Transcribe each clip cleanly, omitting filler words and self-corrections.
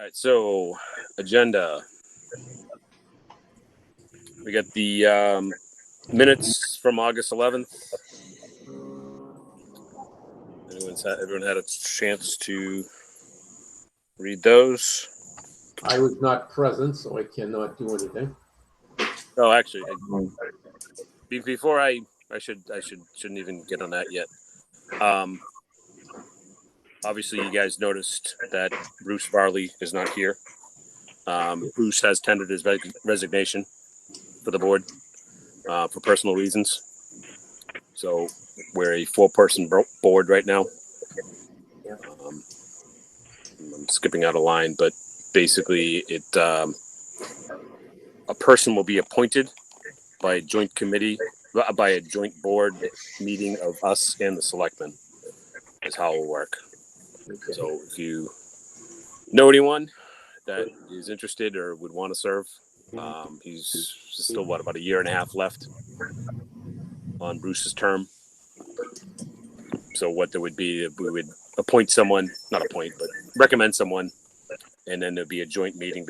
right, so agenda. We got the minutes from August 11th. Everyone had a chance to read those? I was not present, so I cannot do anything. Oh, actually, before I shouldn't even get on that yet. Obviously, you guys noticed that Bruce Varley is not here. Bruce has tendered his resignation for the board for personal reasons. So we're a 4-person board right now. I'm skipping out a line, but basically, a person will be appointed by a joint committee, by a joint board meeting of us and the selectmen. Is how it will work. Okay. So if you know anyone that is interested or would want to serve, he's still about 1.5 years left on Bruce's term. So what there would be, we would appoint someone, not appoint, but recommend someone, and then there'd be a joint meeting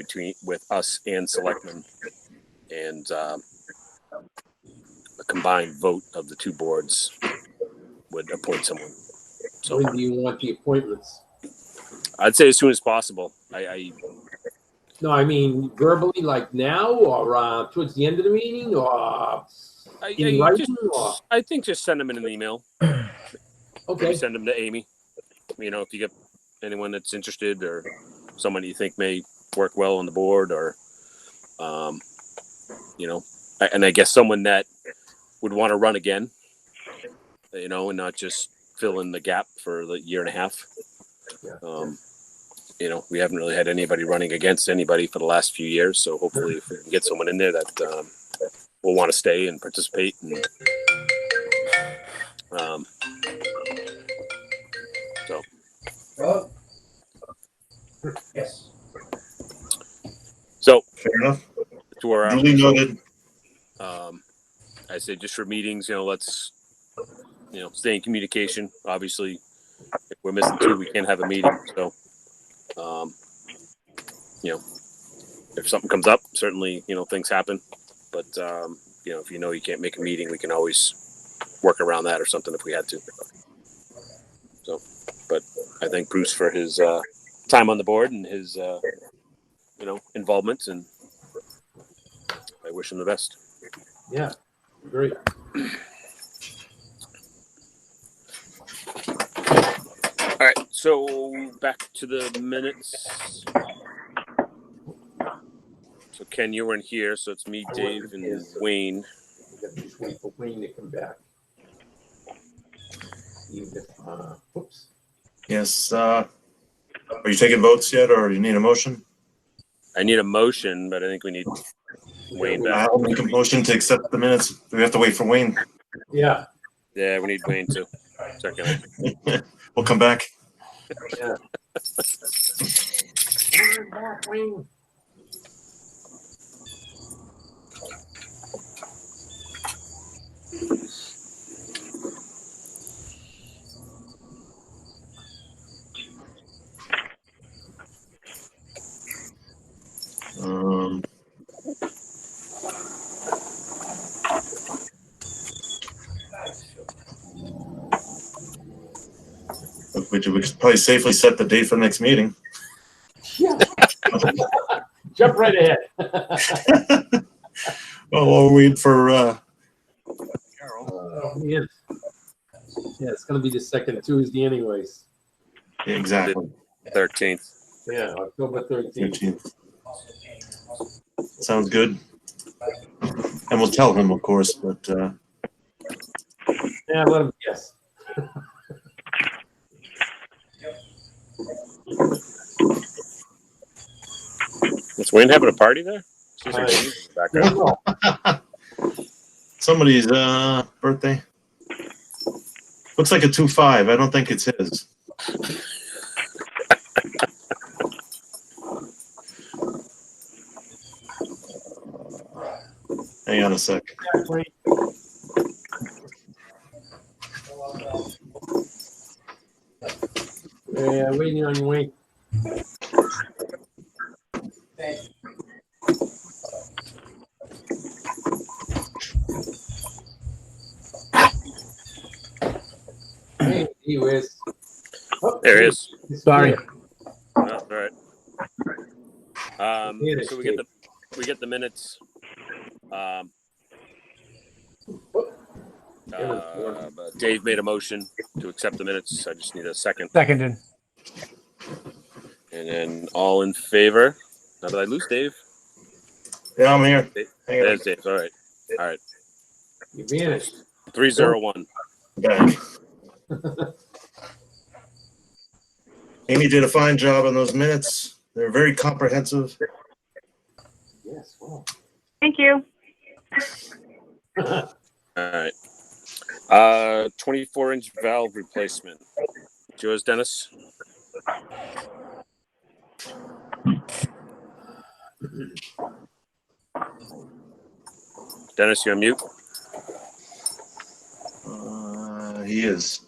with us and selectmen, and a combined vote of the two boards would appoint someone. So when do you want the appointments? I'd say as soon as possible. No, I mean verbally, like now, or towards the end of the meeting, or in writing, I think just send them in an email. Okay. Maybe send them to Amy. If you get anyone that's interested or someone you think may work well on the board, or and I guess someone that would want to run again, and not just fill in the gap for the 1.5 years. Yeah. We haven't really had anybody running against anybody for the last few years, so hopefully if we can get someone in there that will want to stay and participate. And, Yes. So fair enough. Duly noted. I say just for meetings, let's stay in communication. Obviously, if we're missing 2, we can't have a meeting. So, if something comes up, certainly things happen. But if you can't make a meeting, we can always work around that or something if we had to. So, but I thank Bruce for his time on the board and his involvement, and I wish him the best. Yeah, great. All right, so back to the minutes. So Ken, you weren't here, so it's me, Dave, and Wayne. We got to just wait for Wayne to come back. Oops. Yes. Are you taking votes yet, or do you need a motion? I need a motion, but I think we need Wayne back. I'll make a motion to accept the minutes. Do we have to wait for Wayne? Yeah. Yeah, we need Wayne too. Second. We'll come back. Yeah. Wayne. We could probably safely set the date for the next meeting. Yeah. Jump right ahead. Well, we'll wait for Carol. Yeah, it's going to be the second Tuesday anyways. Yeah, exactly. 13th. Yeah, October 13th. Sounds good. And we'll tell him, of course, but yeah, let him guess. Is Wayne having a party there? Somebody's birthday. Looks like a 2-5. I don't think it's his. Hang on a sec. Yeah, waiting on you, Wayne. Hey, he is. Oh, There he is. Sorry. Oh, all right. Here So it we get the minutes. Dave made a motion to accept the minutes. I just need a second. Seconded. And then all in favor. Now did I lose Dave? Yeah, I'm here. Hang on. There's Dave. All right. All right. You vanished. 301. Back. Amy did a fine job on those minutes. They're very comprehensive. Yes, well. Thank you. All right. 24-inch valve replacement. Yours, Dennis? Dennis, you're on mute. He is.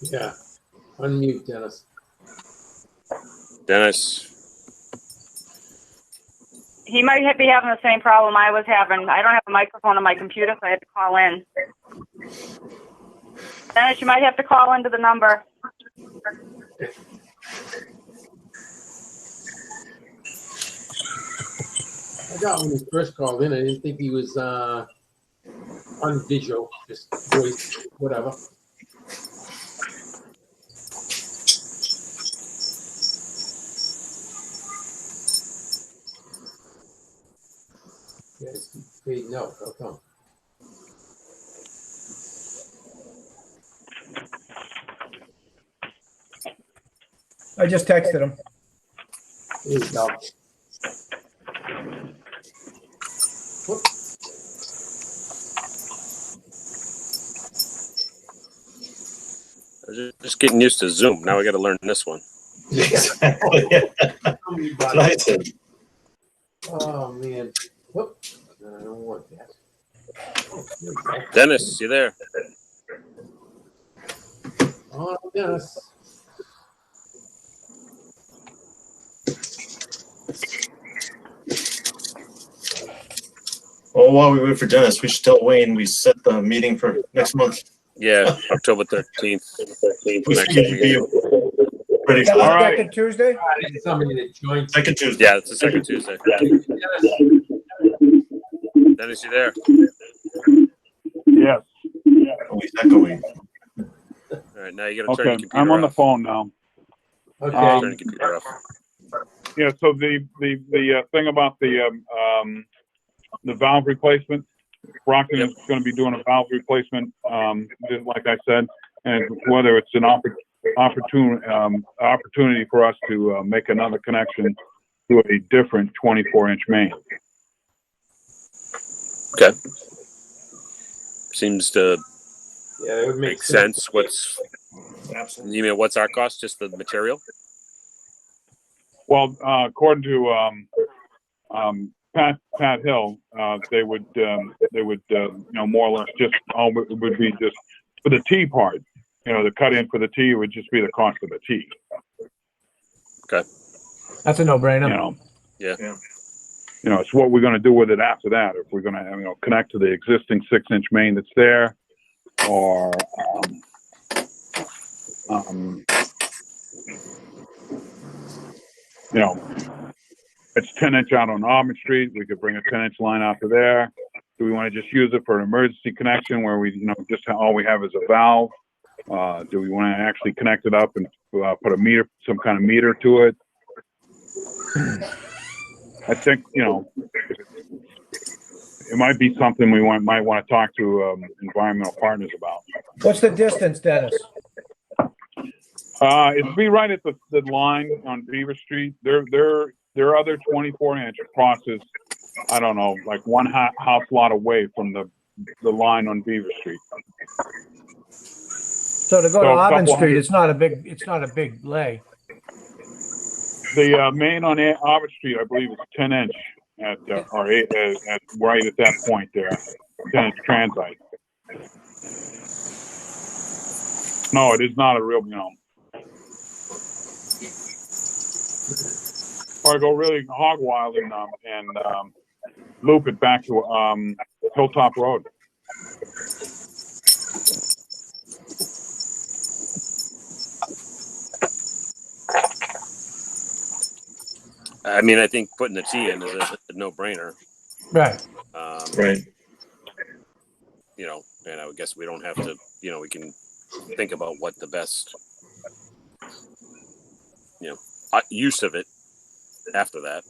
Yeah. Unmute, Dennis. Dennis. He might be having the same problem I was having. I don't have a microphone on my computer, so I had to call in. Dennis, you might have to call into the number. I got when he first called in. I didn't think he was on video, just voice, whatever. Yes, paid no. How come? I just texted him. There you go. I was just getting used to Zoom. Now I got to learn this one. Exactly. That's what I said. Oh man. Whoop. No, I don't want that. Oh, there you go. Dennis, you there? Oh, Dennis. Well, while we wait for Dennis, we should tell Wayne we set the meeting for next month. Yeah, October 13th. We Next should be meeting. ready for That was that. second Tuesday? There's somebody that joined. Second Tuesday. Yeah, it's the second Tuesday. Dennis. Dennis, you there? Yes. Oh, he's echoing. All right, now you got to turn Okay. your computer I'm on the off. phone now. Okay. Turn your computer off. Yeah. So the thing about the valve replacement, Brockton Yep. is going to be doing a valve replacement, just like I said, and whether it's an opportunity for us to make another connection to a different 24-inch main. Okay. Seems to Yeah, that would make make sense. What's Absolutely. you mean? What's our cost? Just the material? Well, according to Pat Hill, they would more or less just all it would be just for the T part. The cut in for the T would just be the cost of the T. Okay. That's a no-brainer. Yeah. It's what we're going to do with it after that. If we're going to connect to the existing 6-inch main that's there, or it's 10-inch out on Auburn Street. We could bring a 10-inch line out to there. Do we want to just use it for an emergency connection where we, just all we have is a valve? Do we want to actually connect it up and put a meter, some kind of meter to it? I think, it might be something we might want to talk to environmental partners about. What's the distance, Dennis? It'd be right at the line on Beaver Street. Their other 24-inch crosses, I don't know, like one house lot away from the line on Beaver Street. So to go to So a Auburn couple Street, hundred- it's not a big lay. The main on Auburn Street, I believe, is 10-inch at right at that point there, 10-inch transite. No, it is not a real, or go really hog wild and loop it back to Hilltop Road. I mean, I think putting the T in is a no-brainer. Right. Right. You know, and I would guess we don't have to, you know, we can think about what the best, you know, use of it after that.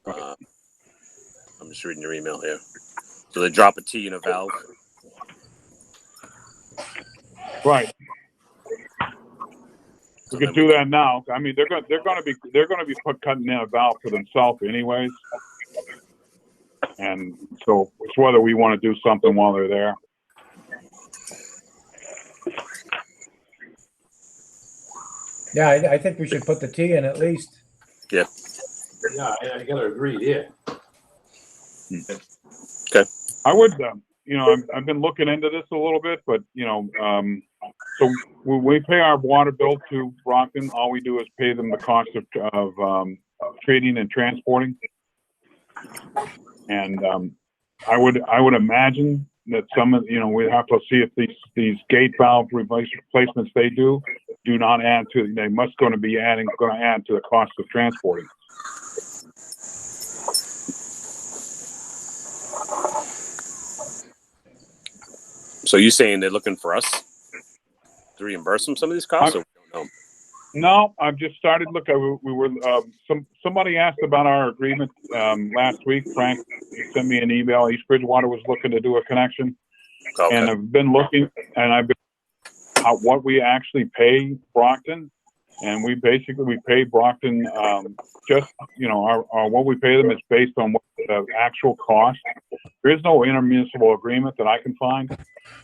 I'm just reading your email here. So they drop a T in a valve. Right. So We could do that now. I mean, they're going to be cutting in a valve for themselves anyways, and so it's whether we want to do something while they're there. Yeah, I think we should put the T in at least. Yeah, I gotta agree. Yeah. I would, you know, I've been looking into this a little bit, but you know, so when we pay our water bill to Brockton, all we do is pay them the cost of treating and transporting. And I would imagine that some of, you know, we have to see if these gate valve replacements they do not add to, they must going to add to the cost of transporting. So you saying they're looking for us to reimburse them some of these costs? Or we don't know? No, I've just started looking. We were somebody asked about our agreement last week. Frank sent me an email. East Bridgewater was looking to do a connection, and I've been looking, and I've been at what we actually pay Brockton, and we pay Brockton just, you know, our what we pay them is based on what the actual cost. There is no intermunicipal agreement that I can find,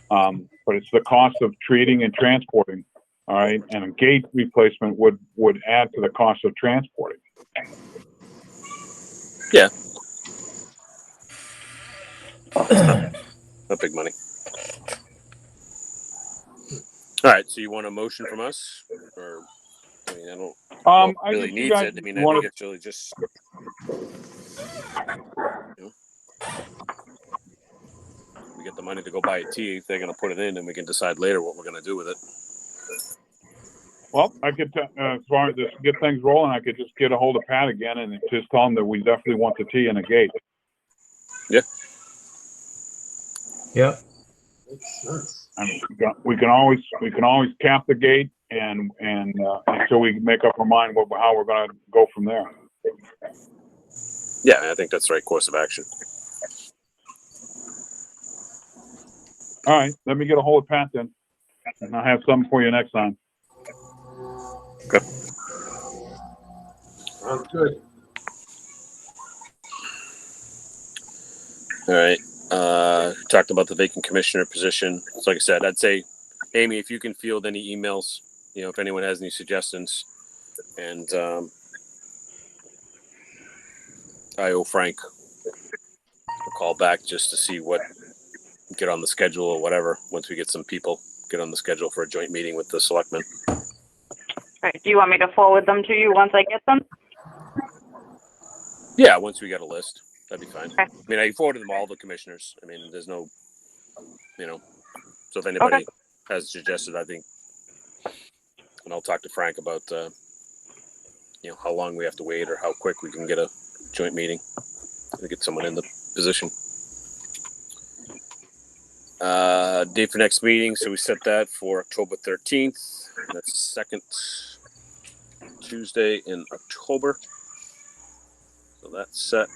but it's the cost of treating and transporting. All right, and a gate replacement would add to the cost of transporting. Yeah, not big money. All right, so you want a motion from us, or I mean, I don't. I really guess needs you guys it. I mean, I think it's really just. You know, we get the money to go buy a T. If they're going to put it in, and we can decide later what we're going to do with it. Well, I could, as far as just get things rolling, I could just get a hold of Pat again and just tell him that we definitely want the T and a gate. Yeah. Yep. Makes sense. I mean, we can always cap the gate and until we make up our mind how we're going to go from there. Yeah, I think that's the right course of action. All right, let me get a hold of Pat then, and I'll have something for you next time. Okay. Sounds good. All right. Talked about the vacant commissioner position. So like I said, I'd say, Amy, if you can field any emails, you know, if anyone has any suggestions, and I owe Frank a call back just to see what get on the schedule or whatever. Once we get some people, get on the schedule for a joint meeting with the selectmen. Right. Do you want me to forward them to you once I get them? Yeah, once we get a list, that'd be fine. Okay. I mean, I forwarded them all the commissioners. I mean, there's no, you know, so if anybody has suggested, I think, and I'll talk to Frank about, you know, how long we have to wait or how quick we can get a joint meeting to get someone in the position. Date for next meeting. So we set that for October 13th. That's the second Tuesday in October. So that's set.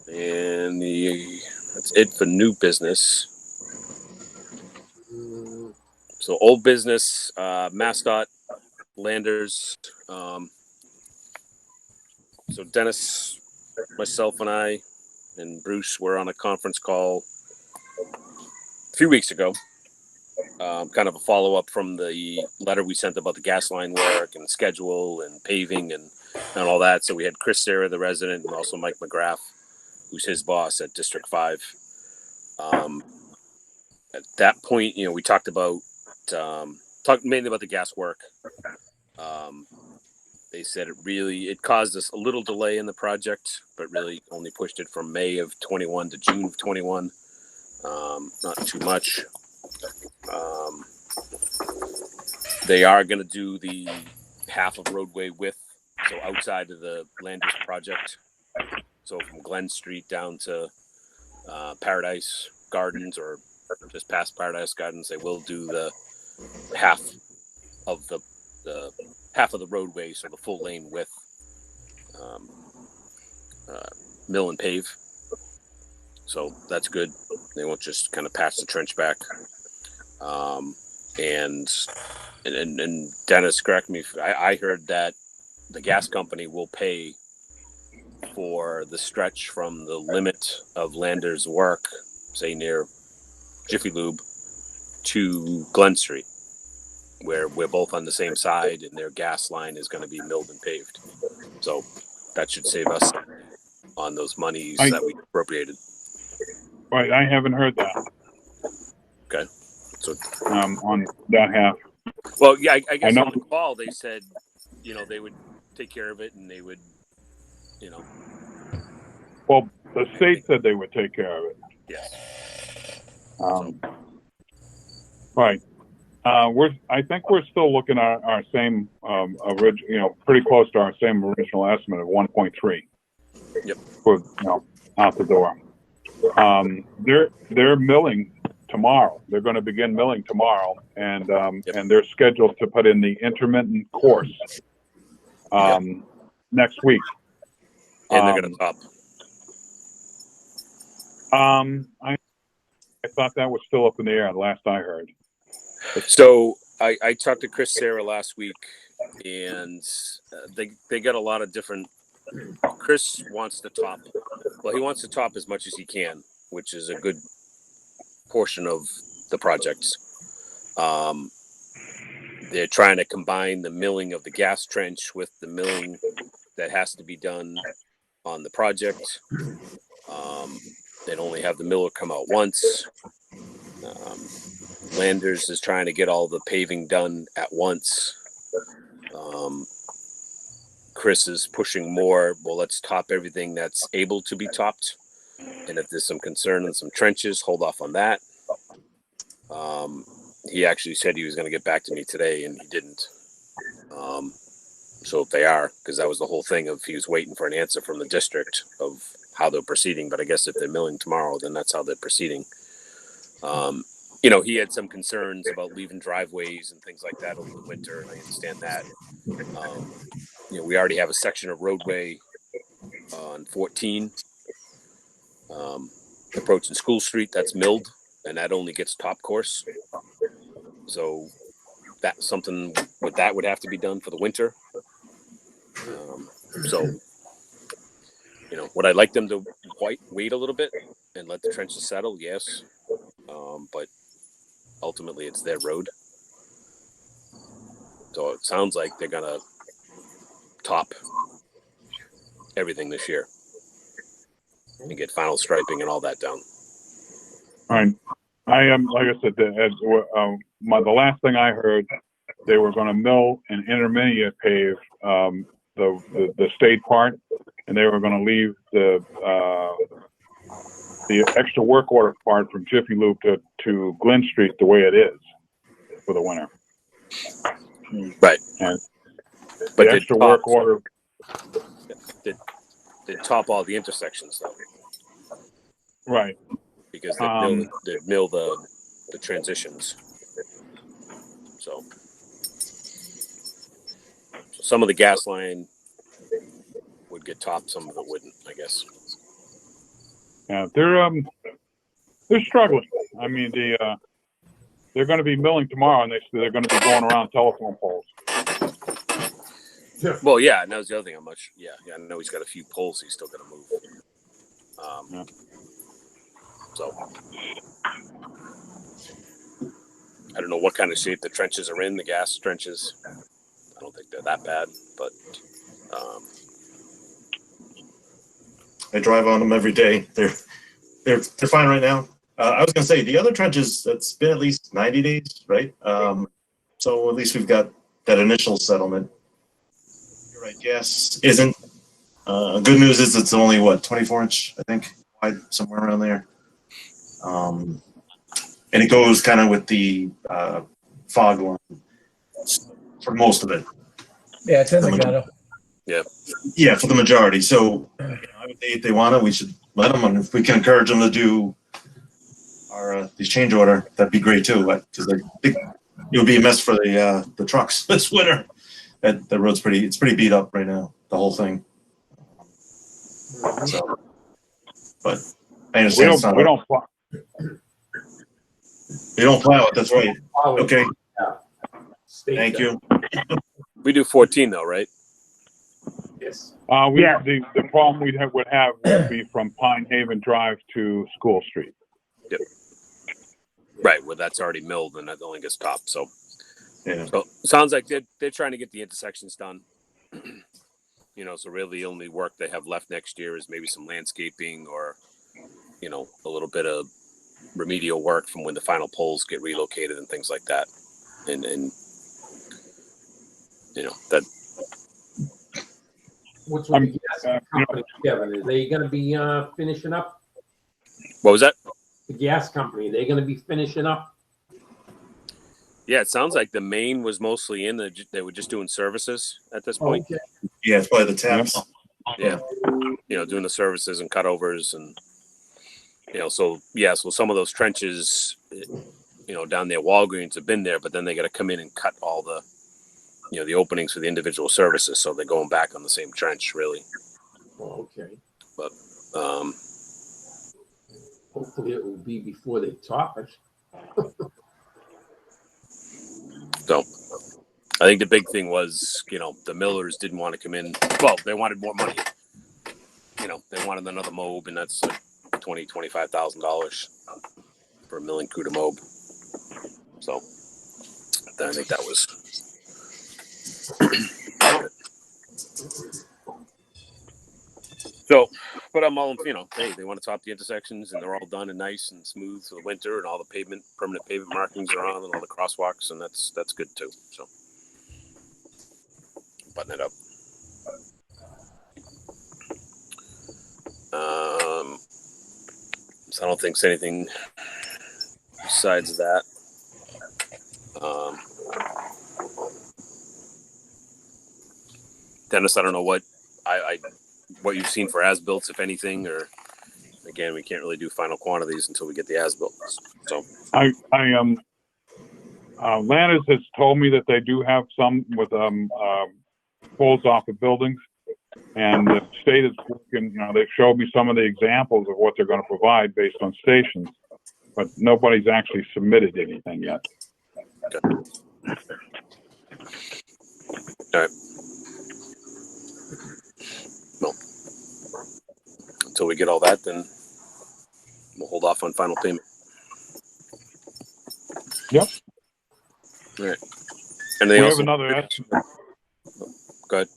And that's it for new business. So old business, MassDOT, Landers. So Dennis, myself, and I, and Bruce were on a conference call a few weeks ago. Kind of a follow-up from the letter we sent about the gas line work and schedule and paving and all that. So we had Chris Serra, the resident, and also Mike McGrath, who's his boss at District 5. At that point, you know, we talked mainly about the gas work. they said it caused us a little delay in the project, but really only pushed it from May of 21 to June of 21. Not too much. They are going to do the half of roadway width, so outside of the Landers project. So from Glen Street down to Paradise Gardens, or just past Paradise Gardens, they will do the half of the half of the roadway, so the full lane width, mill and pave. So that's good. They won't just kind of patch the trench back. And Dennis, correct me if I heard that the gas company will pay for the stretch from the limit of Landers' work, say near Jiffy Lube, to Glen Street, where we're both on the same side, and their gas line is going to be milled and paved. So that should save us on those monies that we appropriated. Right, I haven't heard that. Okay. So on that half. well, yeah, I guess I know. on the call they said, they would take care of it, and they would, Well, the state said they would take care of it. yes. Right. I think we're still looking at our same pretty close to our same original estimate of 1.3. Yep. For out the door. They're milling tomorrow. They're going to begin milling tomorrow, and they're scheduled to put in the intermittent course next week. And they're going to top. I thought that was still up in the air last I heard. So I talked to Chris Sarah last week, and they got a lot of different. Chris wants to top. Well, he wants to top as much as he can, which is a good portion of the projects. They're trying to combine the milling of the gas trench with the milling that has to be done on the project. They'd only have the miller come out once. Landers is trying to get all the paving done at once. Chris is pushing more. Well, let's top everything that's able to be topped. And if there's some concern in some trenches, hold off on that. He actually said he was going to get back to me today, and he didn't. So if they are, because that was the whole thing of he was waiting for an answer from the district of how they're proceeding. But I guess if they're milling tomorrow, then that's how they're proceeding. He had some concerns about leaving driveways and things like that over the winter, and I understand that. We already have a section of roadway on 14 approaching School Street that's milled, and that only gets top course. So that's something that would have to be done for the winter. Would I like them to wait a little bit and let the trenches settle? Yes. But ultimately it's their road. So it sounds like they're going to top everything this year and get final striping and all that down. All right. I am, like I said, the last thing I heard, they were going to mill and intermediate pave the state part, and they were going to leave the extra work order part from Jiffy Loop to Glen Street the way it is for the winter. Right. And but the extra work order. They top all the intersections though. Right. Because they mill the transitions. So some of the gas line would get topped, some of it wouldn't, I guess. Yeah, they're struggling. I mean, they're going to be milling tomorrow, and they're going to be going around telephone poles. Well, yeah, and that was the other thing. I know he's got a few poles he's still got to move. So I don't know what kind of shape the trenches are in, the gas trenches. I don't think they're that bad, but I drive on them every day. They're fine right now. I was going to say the other trenches, that's been at least 90 days, right? So at least we've got that initial settlement. You're right. Gas isn't. Good news is it's only what 24-inch, I think, wide, somewhere around there. And it goes kind of with the fog line for most of it. Yeah, it's in the gutter. Yeah, for the majority. So I would say if they want it, we should let them. And if we can encourage them to do our these change order, that'd be great too. Because it would be a mess for the trucks this winter. The road's pretty beat up right now. The whole thing. So, but I understand. We don't plow. You don't plow it. That's right. Okay. State Thank that. you. We do 14 though, right? Yes. Yeah. The problem would have would be from Pine Haven Drive to School Street. Right, well, that's already milled and that only gets topped. So, Yeah. so sounds like they're trying to get the intersections done. You know, so really the only work they have left next year is maybe some landscaping or, you know, a little bit of remedial work from when the final poles get relocated and things like that. And you know, that. What's with the gas company, Kevin? Are they going to be finishing up? What was that? The gas company, are they going to be finishing up? Yeah, it sounds like the main was mostly in. They were just doing services at this point. Okay. Yeah, it's probably the taps. Yeah, you know, doing the services and cutovers, and you know, so yeah, so some of those trenches, you know, down there, Walgreens have been there, but then they got to come in and cut all the, you know, the openings for the individual services, so they're going back on the same trench, really. Okay. But Hopefully it will be before they top it. so I think the big thing was, you know, the millers didn't want to come in. Well, they wanted more money. You know, they wanted another mob, and that's like $25,000 for a milling crew to mob. So I think that was. So, but I'm all, you know, hey, they want to top the intersections and they're all done and nice and smooth for the winter, and all the permanent pavement markings are on, and all the crosswalks, and that's good too. So, button it up. So I don't think it's anything besides that. Dennis, I don't know what what you've seen for as-built, if anything, or again, we can't really do final quantities until we get the as-built. So Landis has told me that they do have some with poles off of buildings, and the state is working. You know, they've showed me some of the examples of what they're going to provide based on stations, but nobody's actually submitted anything yet. Okay. All right. Well, until we get all that, then we'll hold off on final payment. Yep. All right. Anything else? We have another estimate. Go ahead.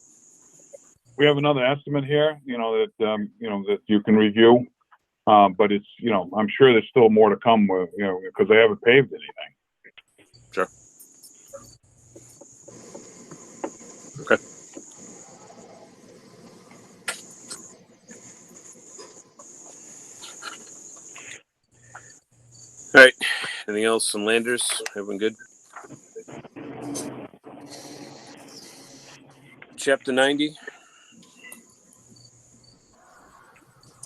We have another estimate here, you know, that you can review. But it's, you know, I'm sure there's still more to come with, you know, because they haven't paved anything. Sure. Okay. All right. Anything else from Landers? Everyone good? Chapter 90.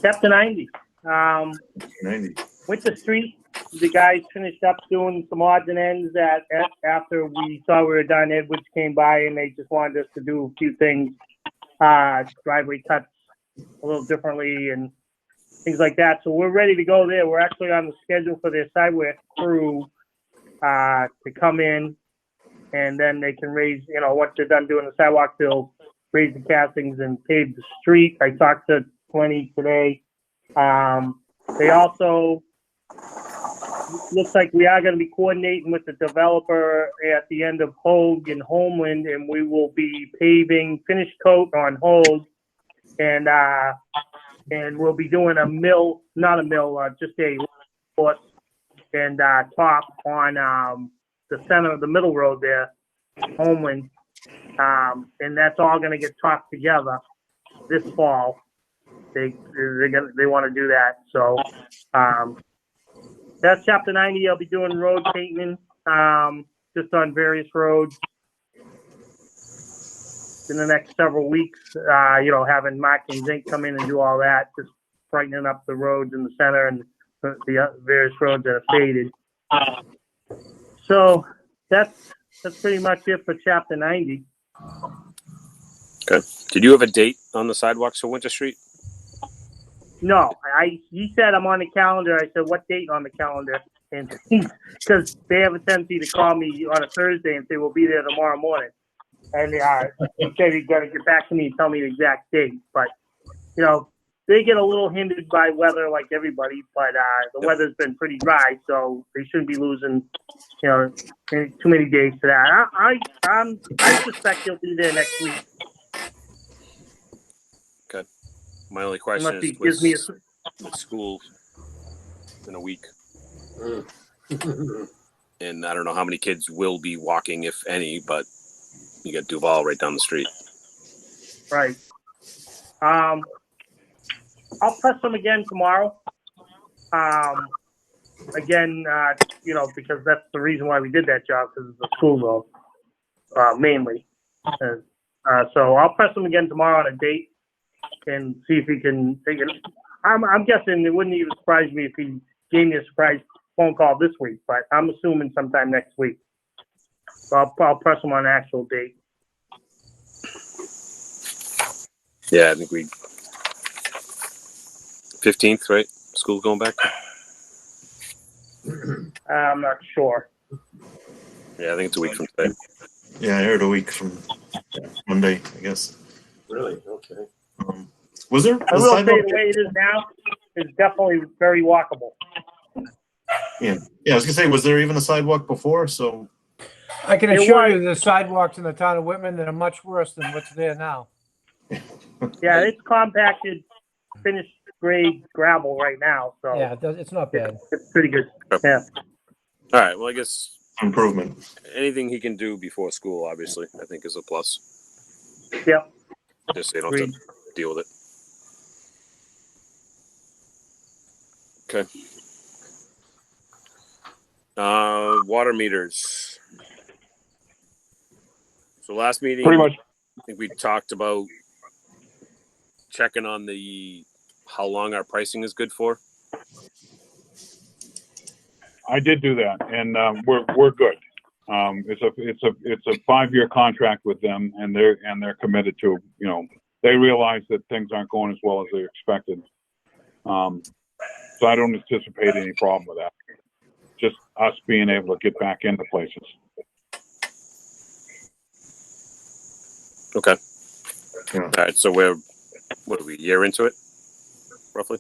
Chapter 90. 90. Winter Street, the guys finished up doing some odds and ends after we saw we were done. Edwards came by and they just wanted us to do a few things, driveway cuts a little differently and things like that. So we're ready to go there. We're actually on the schedule for their sidewalk crew to come in, and then they can raise, you know, once they're done doing the sidewalk, they'll raise the castings and pave the street. I talked to Plenty today. They also, looks like we are going to be coordinating with the developer at the end of Hogue and Homeland, and we will be paving finish coat on Hogue, and we'll be doing just a course and top on the center of the middle road there, Homeland. And that's all going to get talked together this fall. They want to do that. So that's chapter 90. I'll be doing road painting just on various roads in the next several weeks. Having Mark and Zink come in and do all that, just brightening up the roads in the center and the various roads that are faded. So that's pretty much it for chapter 90. Okay. Did you have a date on the sidewalks for Winter Street? No, he said I'm on the calendar. I said, what date on the calendar? And because they have a tendency to call me on a Thursday and say, we'll be there tomorrow morning. And he said he's going to get back to me and tell me the exact date. But, they get a little hindered by weather like everybody, but the weather's been pretty dry, so they shouldn't be losing, too many days to that. I suspect he'll be there next week. Okay. My only question Unless he is gives me with school in a week. And I don't know how many kids will be walking, if any, but you got Duval right down the street. Right. I'll press them again tomorrow. Because that's the reason why we did that job, because it's a school road, mainly. So I'll press them again tomorrow on a date and see if he can take it. I'm guessing it wouldn't even surprise me if he gave me a surprise phone call this week, but I'm assuming sometime next week. So I'll press him on an actual date. Yeah, I think 15th, right? School going back? I'm not sure. Yeah, I think it's a week from today. Yeah, I heard a week from Monday, I guess. Really? Okay. Was there I a will say sidewalk? the way it is now is definitely very walkable. Yeah, I was gonna say, was there even a sidewalk before? So I can It assure was- you the sidewalks in the town of Whitman that are much worse than what's there now. Yeah, it's compacted, finished grade gravel right now, so Yeah, it's not bad. it's pretty good. Yeah. All right. Well, I guess improvement. anything he can do before school, obviously, I think is a plus. Yep. Just so you don't have to deal with it. Okay. Water meters. So last meeting, Pretty much. I think we talked about checking on how long our pricing is good for. I did do that, and we're good. It's a 5-year contract with them, and they're committed to, they realize that things aren't going as well as they expected. So I don't anticipate any problem with that. Just us being able to get back into places. Okay. Yeah. All right. So what are we, a year into it, roughly?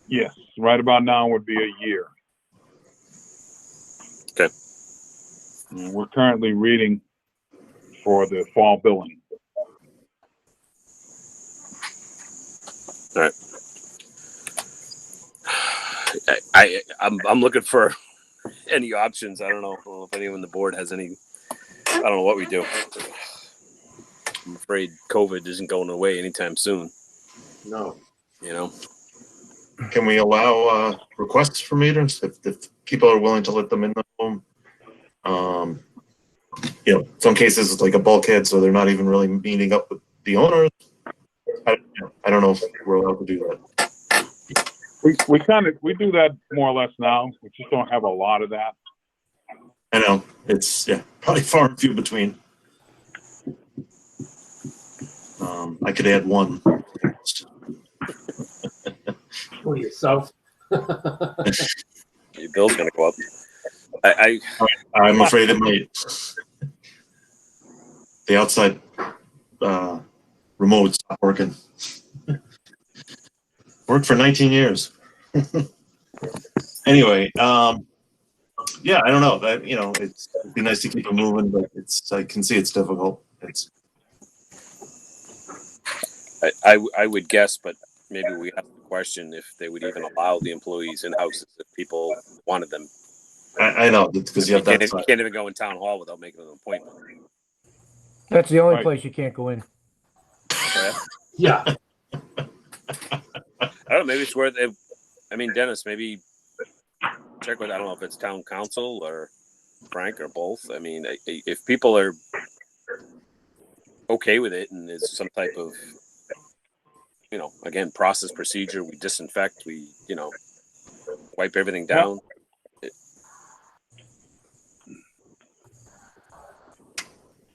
Yes, right about now would be a year. Okay. And we're currently reading for the fall billing. All right. I'm looking for any options. I don't know if anyone on the board has any. I don't know what we do. I'm afraid COVID isn't going away anytime soon. No. Can we allow requests for meters if people are willing to let them in the home? Some cases it's like a bulkhead, so they're not even really meeting up with the owners. I don't know if we're allowed to do that. We do that more or less now. We just don't have a lot of that. I know it's probably far and few between. I could add one. For yourself. Your bill's gonna go up. I'm afraid it might. The outside remote stopped working. Worked for 19 years. Anyway, I don't know. It'd be nice to keep it moving, but I can see it's difficult. I would guess, but maybe we have to question if they would even allow the employees in houses if people wanted them. I know, because you have that You side. can't even go in town hall without making an appointment. That's the only Right. place you can't go in. Yeah. I don't know. Maybe it's worth it. I mean, Dennis, maybe check with, I don't know if it's town council or Frank or both. I mean, if people are okay with it and there's some type of, again, process procedure, we disinfect, we, wipe everything down.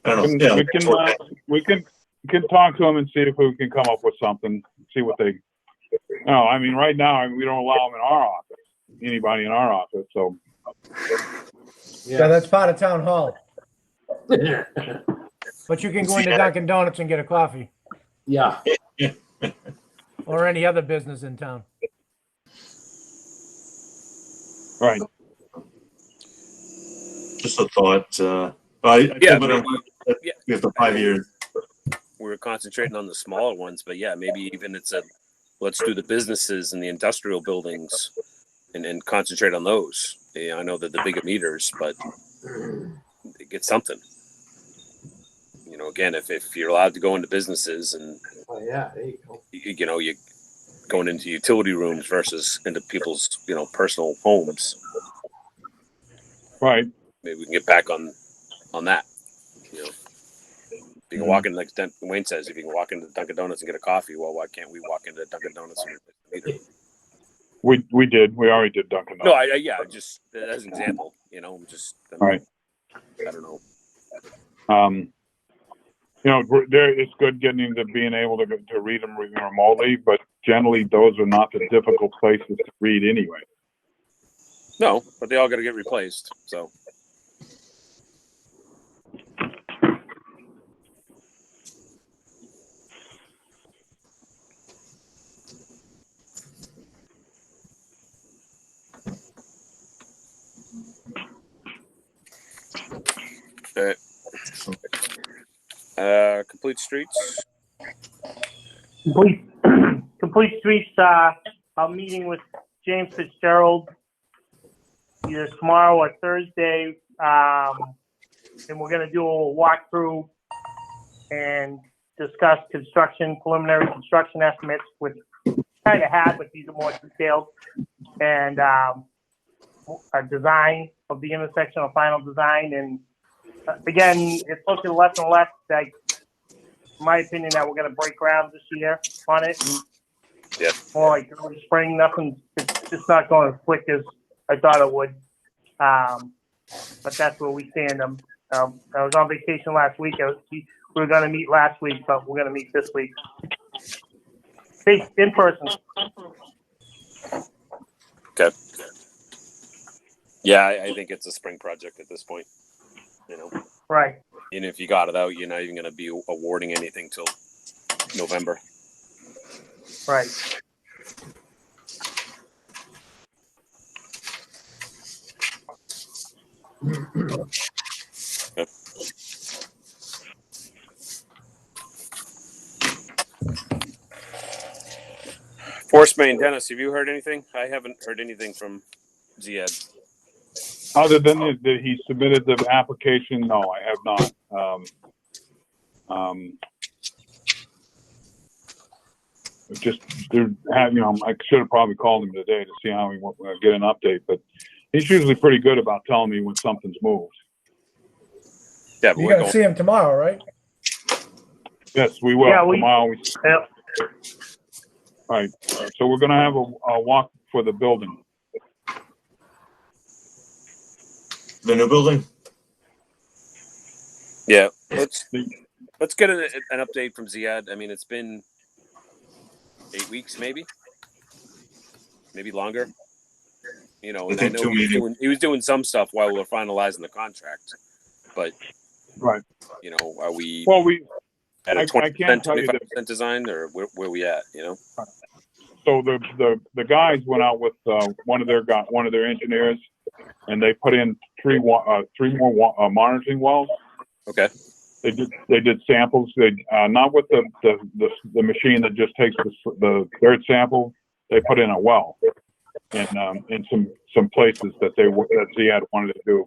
I don't know. Yeah. We can talk to them and see if we can come up with something. See what they. No, I mean right now we don't allow them in our office. Anybody in our office, so. Yeah, that's part of town hall. Yeah. But you can go into Dunkin' Donuts and get a coffee Yeah. or any other business in town. Right. Just a thought. We have the 5 years. We were concentrating on the smaller ones, but yeah, maybe even let's do the businesses and the industrial buildings and concentrate on those. Yeah, I know that the bigger meters, but get something. Again, if you're allowed to go into businesses and Yeah, there you go. you're going into utility rooms versus into people's personal homes. Right. Maybe we can get back on that. If you can walk in, like Wayne says, if you can walk into Dunkin' Donuts and get a coffee, well, why can't we walk into Dunkin' Donuts and get a meter? We did. We already did Dunkin' No, Donuts. just as an example, Right. I don't know. It's good getting to being able to read them remotely, but generally those are not the difficult places to read anyway. No, but they all got to get replaced. So. Complete streets. Complete Streets, I'm meeting with James Fitzgerald either tomorrow or Thursday. And we're gonna do a walkthrough and discuss preliminary construction estimates, which kind of had, but these are more detailed. And, a design of the intersection, a final design. And again, it's looking less and less like, in my opinion, that we're gonna break ground this year on it. And yeah. More like early spring. It's just not going as quick as I thought it would. But that's where we stand. I was on vacation last week. We were going to meet last week, but we're going to meet this week. In person. Okay. Yeah, I think it's a spring project at this point. Right. And if you got it out, you're not even going to be awarding anything till November. Right. Okay. Force main, Dennis, have you heard anything? I haven't heard anything from Ziad. Other than that he submitted the application, no, I have not. I should have probably called him today to see how he get an update, but he's usually pretty good about telling me when something's moved. Yeah, but You're going to see him tomorrow, right? Yes, we will. Yeah, tomorrow. Yeah. Right. So we're going to have a walk for the building. The new building? Yeah, let's get an update from Ziad. I mean, it's been 8 weeks, maybe longer. And I know he was doing some stuff while we were finalizing the contract, but right. Are we? Well, at a 20%, 25% design, or where we at? So the guys went out with one of their engineers, and they put in three more monitoring wells. Okay. They did samples. They not with the machine that just takes the third sample. They put in a well, in some places that Ziad wanted to do.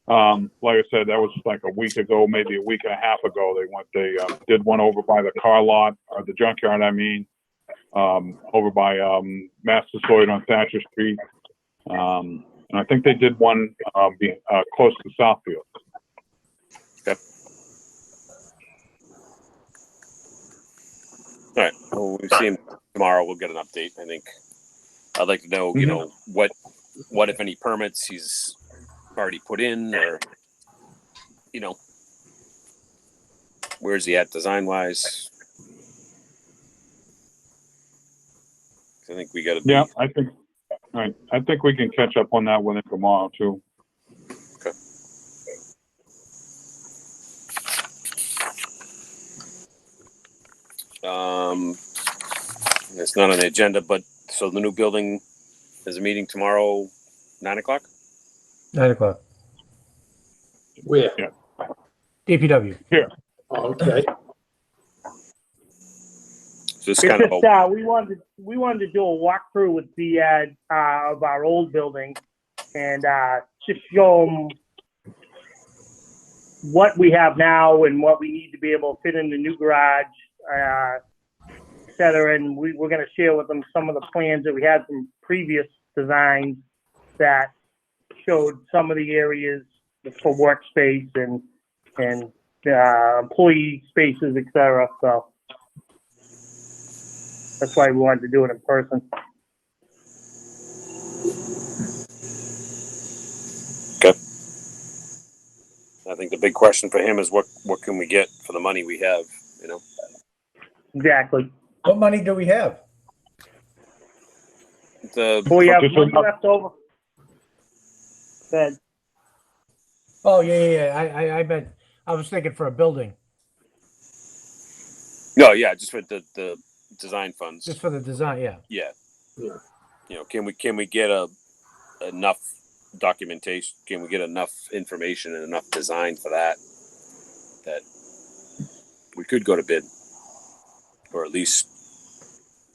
Like I said, that was like a week ago, maybe a week and a half ago. They did one over by the car lot, or the junkyard, I mean, over by Massasoit on Thatcher Street. And I think they did one close to Southfield. Okay. All right. Well, we see him tomorrow. We'll get an update. I think I'd like to know, you know, what if any permits he's already put in, or you know, where's he at design wise? I think we got to. Yeah, I think we can catch up on that with him tomorrow too. Okay. It's not on the agenda, but so the new building is a meeting tomorrow, 9 o'clock. 9 o'clock. Where? Yeah. DPW. Here. Oh, okay. So it's It's kind of just, we wanted to do a walkthrough with Ziad of our old building and just show them what we have now and what we need to be able to fit in the new garage, et cetera. And we're going to share with them some of the plans that we had from previous designs that showed some of the areas for workspace and employee spaces, et cetera. So that's why we wanted to do it in person. okay. I think the big question for him is what can we get for the money we have, you know? Exactly. What money do we have? We have Just money enough- left over. Good. Oh, yeah. I bet. I was thinking for a building, No, yeah, just for the design funds. just for the design. Yeah. Yeah. Yeah. You know, can we get enough documentation? Can we get enough information and enough design for that we could go to bid, or at least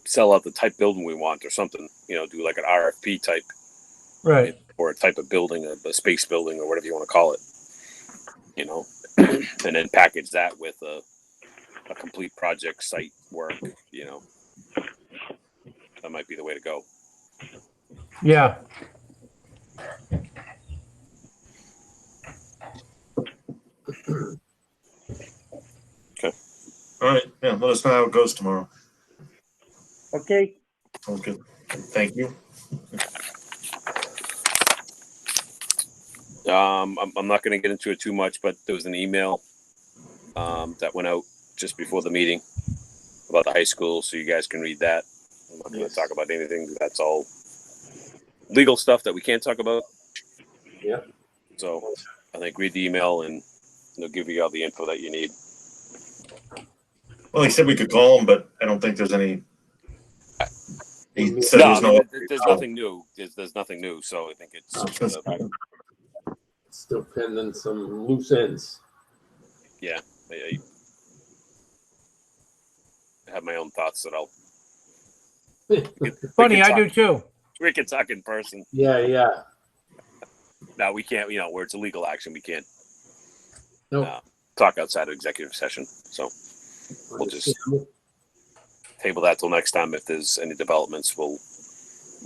sell out the type building we want, or something? You know, do like an RFP type, Right. or a type of building, a space building, or whatever you want to call it. You know, and then package that with a complete project site work. You know, that might be the way to go. Yeah. All right, yeah, let us know how it goes tomorrow. Okay. Okay, thank you. I'm not going to get into it too much, but there was an email that went out just before the meeting about the high school, so you guys can read that. I'm not going to talk about anything. That's all legal stuff that we can't talk about. Yeah. So I think read the email and they'll give you all the info that you need. Well, he said we could call him, but I don't think there's any. He said No, there's I mean, no. there's nothing new. There's nothing new. So I think it's Still pending some loose ends. I have my own thoughts that Funny, I do too. we can talk in person. Yeah. No, we can't. You know, where it's a legal action, we can't No. talk outside of executive session. So we'll just table that till next time. If there's any developments, we'll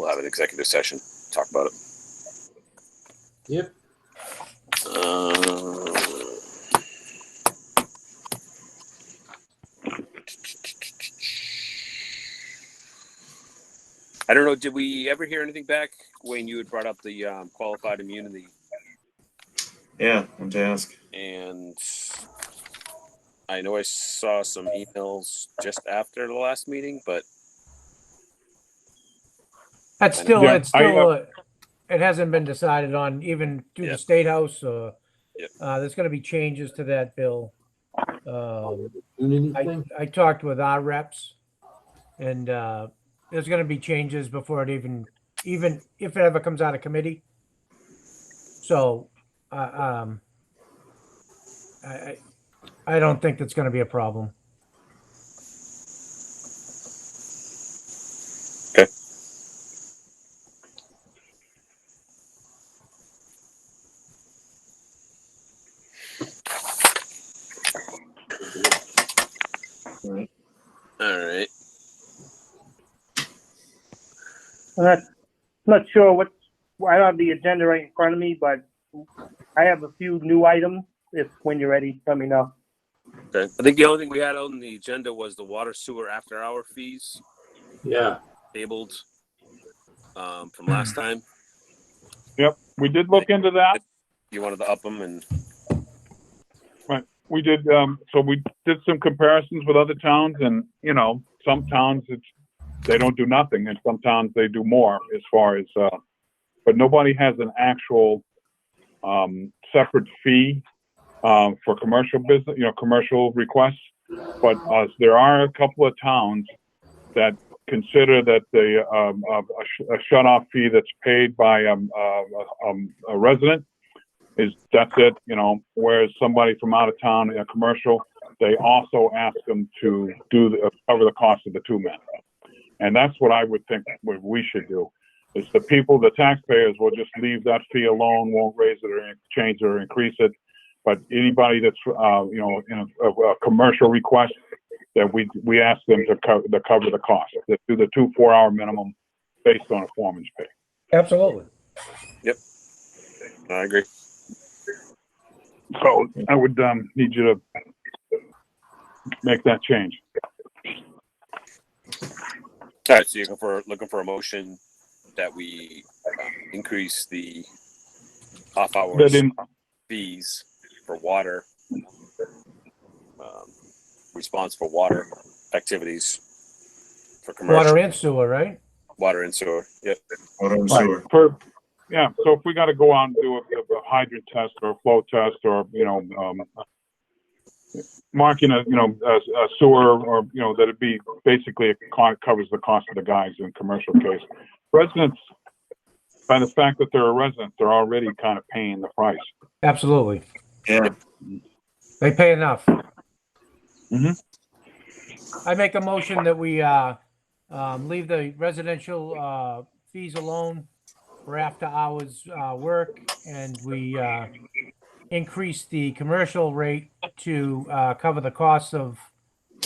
have an executive session, talk about it. Yep. I don't know. Did we ever hear anything back? Wayne, you had brought up the qualified immunity, Yeah, I'm to ask. and I know I saw some emails just after the last meeting, but That's still, Yeah, it's still, it hasn't been decided on even through Yeah. the State House. Yep. There's going to be changes to that bill. Anything? I talked with our reps, and there's going to be changes before it even if it ever comes out of committee. So, I don't think that's going to be a problem. All right. I'm not sure what's, I don't have the agenda right in front of me, but I have a few new items. If when you're ready, let me know. Okay. I think the only thing we had on the agenda was the water sewer after hour fees Yeah. tabled from last time. Yep, we did look into that. You wanted to up them and Right. We did, so we did some comparisons with other towns, and, you know, some towns they don't do nothing, and some towns they do more as far as, but nobody has an actual, separate fee, for commercial business, commercial requests. But, there are a couple of towns that consider that a shut-off fee that's paid by, a resident that's it, whereas somebody from out of town, a commercial, they also ask them to cover the cost of the two men. And that's what I would think what we should do. Is the taxpayers will just leave that fee alone, won't raise it or change it or increase it. But anybody that's, in a commercial request, that we ask them to cover the cost. They do the 2 4-hour minimum based on a foreman's pay. Absolutely. Yep. I agree. So I would need you to make that change. All right, so you're looking for a motion that we increase the off hours fees for water, response for water activities for commercial. Water and sewer, right? Water and sewer. Yep. Water and Right. sewer. So if we got to go out and do a hydrant test or a flow test, or marking a sewer, or that'd be basically it covers the cost of the guys in commercial case. Residents, by the fact that they're a resident, they're already kind of paying the price. Absolutely. Yeah. They pay enough. Mm-hmm. I make a motion that we leave the residential fees alone for after hours work, and we increase the commercial rate to cover the costs of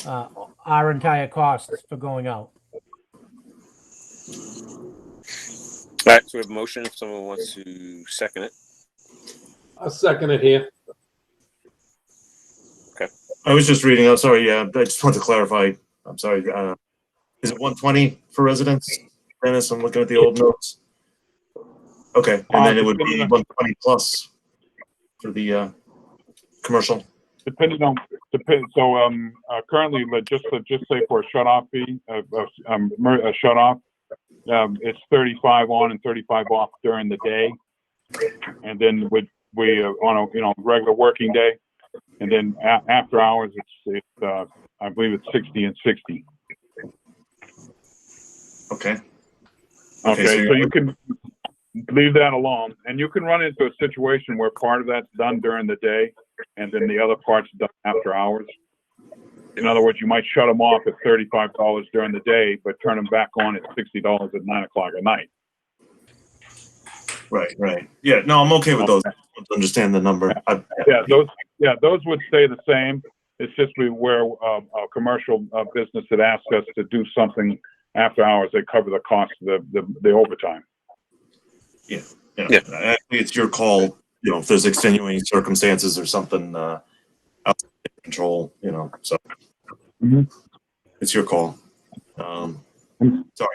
our entire costs for going out. All right, so we have a motion. If someone wants to second it. I'll second it here. Okay. I was just reading. I'm sorry. Yeah, I just want to clarify. I'm sorry. Is it 120 for residents, Dennis? I'm looking at the old notes. Okay, and then it would be 120 plus for the commercial. Currently, just say for a shut-off fee, a shut-off, it's 35 on and 35 off during the day, and then we on a regular working day, and then after hours it's I believe it's 60 and 60. Okay. Okay, so you can leave that alone, and you can run into a situation where part of that's done during the day, and then the other part's done after hours. In other words, you might shut them off at $35 during the day, but turn them back on at $60 at 9 o'clock at night. Right. Yeah, no, I'm okay with those. I understand the number. Those would stay the same. It's just where a commercial business that asks us to do something after hours, they cover the cost of the overtime. Yeah. I think it's your call. If there's extenuating circumstances or something out of control, so it's your call. Sorry,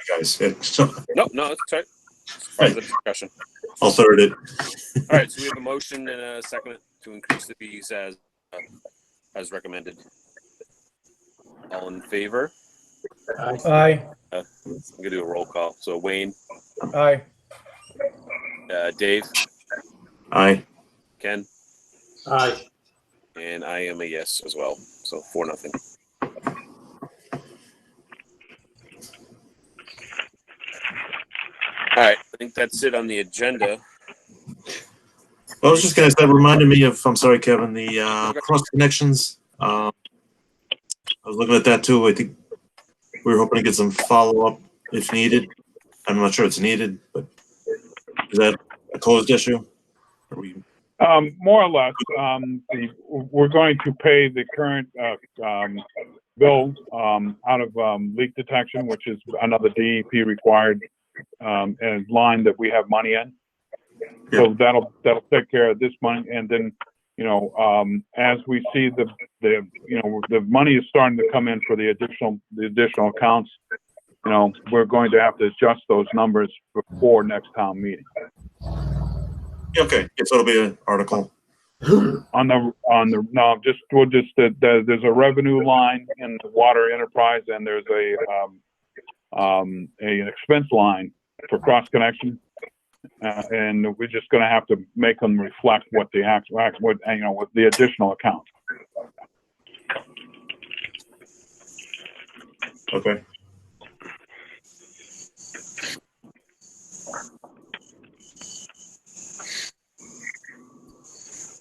guys. No, it's right. It's part of the discussion. I'll third it. All right, so we have a motion and a second to increase the fees as recommended. All in favor? Aye. I'm gonna do a roll call. So Wayne, Aye. Dave, Aye. Ken, Aye. and I am a yes as well. So 4-0. All right, I think that's it on the agenda. I was just gonna say, that reminded me of. I'm sorry, Kevin. The cross connections. I was looking at that too. I think we were hoping to get some follow up if needed. I'm not sure it's needed, but is that a closed issue? Are we? More or less, we're going to pay the current bill out of leak detection, which is another DEP required and line that we have money in. So that'll take care of this money, and then as we see the money is starting to come in for the additional accounts, we're going to have to adjust those numbers before next town meeting. Okay, so it'll be an article. There's a revenue line in the water enterprise, and there's an expense line for cross connection, and we're just going to have to make them reflect what the with the additional account. Okay.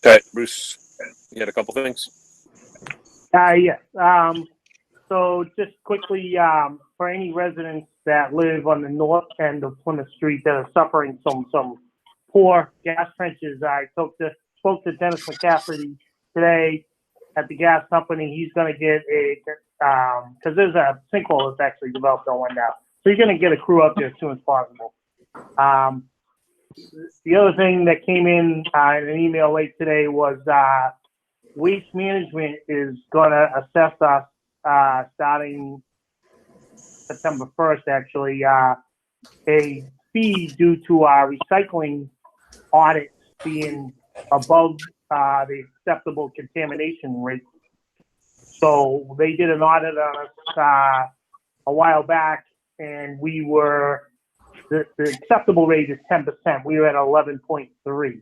Okay, Bruce, you had a couple things? Yes. So just quickly, for any residents that live on the north end of Plymouth Street that are suffering some poor gas trenches, I spoke to Dennis McCafferty today at the gas company. He's going to get because there's a sinkhole that's actually developed on one now. So he's going to get a crew up there as soon as possible. The other thing that came in an email late today was Waste Management is going to assess us starting September 1st, actually, a fee due to our recycling audits being above the acceptable contamination rate. So they did an audit on us a while back, and we were the acceptable rate is 10%. We were at 11.3.